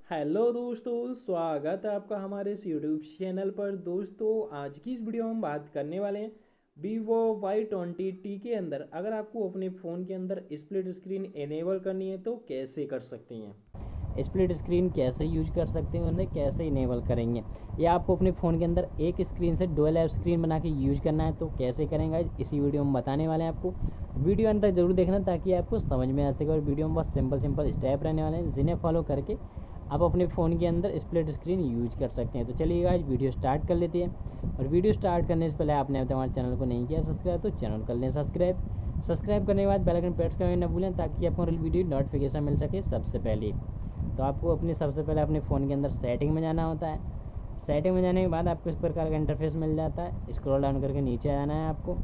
Hello दोस्तों, स्वागत है आपका हमारे इस यूट्यूब चैनल पर। दोस्तों, आज की इस वीडियो में हम बात करने वाले हैं Vivo Y20T के अंदर अगर आपको अपने फ़ोन के अंदर स्प्लिट स्क्रीन इनेबल करनी है तो कैसे कर सकते हैं। स्प्लिट स्क्रीन कैसे यूज कर सकते हैं, उन्हें कैसे इनेबल करेंगे, या आपको अपने फ़ोन के अंदर एक स्क्रीन से डुअल ऐप स्क्रीन बना के यूज करना है तो कैसे करेंगे, इसी वीडियो में बताने वाले हैं आपको। वीडियो अंत तक जरूर देखना ताकि आपको समझ में आ सके। और वीडियो में बहुत सिंपल स्टेप रहने वाले हैं जिन्हें फॉलो करके आप अपने फ़ोन के अंदर स्प्लिट स्क्रीन यूज कर सकते हैं। तो चलिए आज वीडियो स्टार्ट कर लेते हैं। और वीडियो स्टार्ट करने से पहले आपने अब हमारे चैनल को नहीं किया सब्सक्राइब तो चैनल कर लें सब्सक्राइब करने के बाद बेल आइकन प्रेस करना न भूलें ताकि आपको वीडियो नोटिफिकेशन मिल सके सबसे पहले। तो आपको सबसे पहले अपने फ़ोन के अंदर सेटिंग में जाना होता है। सेटिंग में जाने के बाद आपको इस प्रकार का इंटरफेस मिल जाता है। स्क्रॉल डाउन करके नीचे आना है आपको।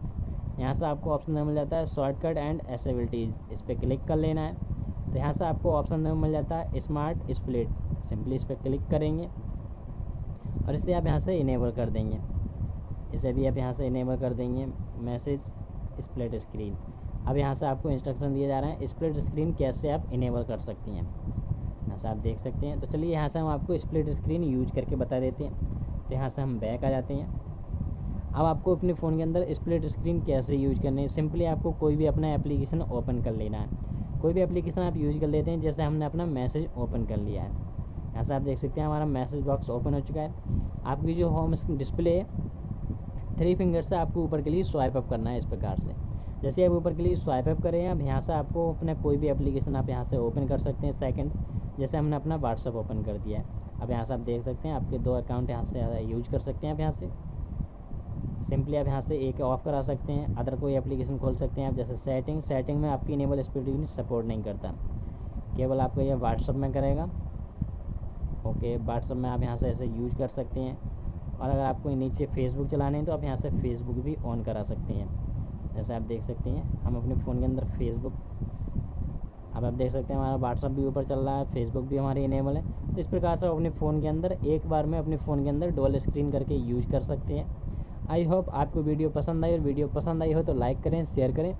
यहाँ से आपको ऑप्शन मिल जाता है शॉर्टकट एंड एसेबिलिटीज़, इस पर क्लिक कर लेना है। तो यहाँ से आपको ऑप्शन मिल जाता है स्मार्ट स्प्लिट, सिंपली इस पर क्लिक करेंगे और इसे आप यहाँ से इनेबल कर देंगे। इसे भी आप यहाँ से इनेबल कर देंगे मैसेज स्प्लिट स्क्रीन। अब यहाँ से आपको इंस्ट्रक्शन दिया जा रहा है स्प्लिट स्क्रीन कैसे आप इनेबल कर सकती हैं, यहाँ से आप देख सकते हैं। तो चलिए यहाँ से हम आपको स्प्लिट स्क्रीन यूज करके बता देते हैं। तो यहाँ से हम बैक आ जाते हैं। अब आपको अपने फ़ोन के अंदर स्प्लिट स्क्रीन कैसे यूज करनी है, सिंपली आपको कोई भी अपना एप्लीकेशन ओपन कर लेना है। कोई भी एप्लीकेशन आप यूज कर लेते हैं, जैसे हमने अपना मैसेज ओपन कर लिया है। यहाँ से आप देख सकते हैं हमारा मैसेज बॉक्स ओपन हो चुका है। आपकी जो होम डिस्प्ले है 3 फिंगर से आपको ऊपर के लिए स्वाइप अप करना है इस प्रकार से। जैसे आप ऊपर के लिए स्वाइप अप करें, अब यहाँ से आपको अपना कोई भी एप्लीकेशन आप यहाँ से ओपन कर सकते हैं। सेकंड, जैसे हमने अपना व्हाट्सअप ओपन कर दिया है। अब यहाँ से आप देख सकते हैं आपके 2 अकाउंट यहाँ से यूज कर सकते हैं। आप यहाँ से सिंपली आप यहाँ से एक ऑफ़ करा सकते हैं, अदर कोई एप्लीकेशन खोल सकते हैं आप। जैसे सेटिंग में आपकी इनेबल स्प्लिट सपोर्ट नहीं करता, केवल आपको ये व्हाट्सअप में करेगा। ओके, व्हाट्सअप में आप यहाँ से ऐसे यूज कर सकते हैं। और अगर आपको नीचे फेसबुक चलाने हैं तो आप यहाँ से फेसबुक भी ऑन करा सकते हैं। जैसे आप देख सकते हैं हम अपने फ़ोन के अंदर फेसबुक, अब आप देख सकते हैं हमारा व्हाट्सअप भी ऊपर चल रहा है, फेसबुक भी हमारी इनेबल है। तो इस प्रकार से अपने फ़ोन के अंदर एक बार में अपने फ़ोन के अंदर डुअल स्क्रीन करके यूज कर सकते हैं। आई होप आपको वीडियो पसंद आई, और वीडियो पसंद आई हो तो लाइक करें, शेयर करें।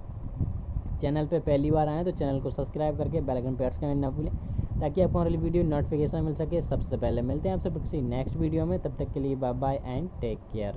चैनल पे पहली बार आएँ तो चैनल को सब्सक्राइब करके बेल आइकन प्रेस करना ना भूलें ताकि आपको हमारी वीडियो नोटिफिकेशन मिल सके सबसे पहले। मिलते हैं आपसे किसी नेक्स्ट वीडियो में, तब तक के लिए bye bye and take care.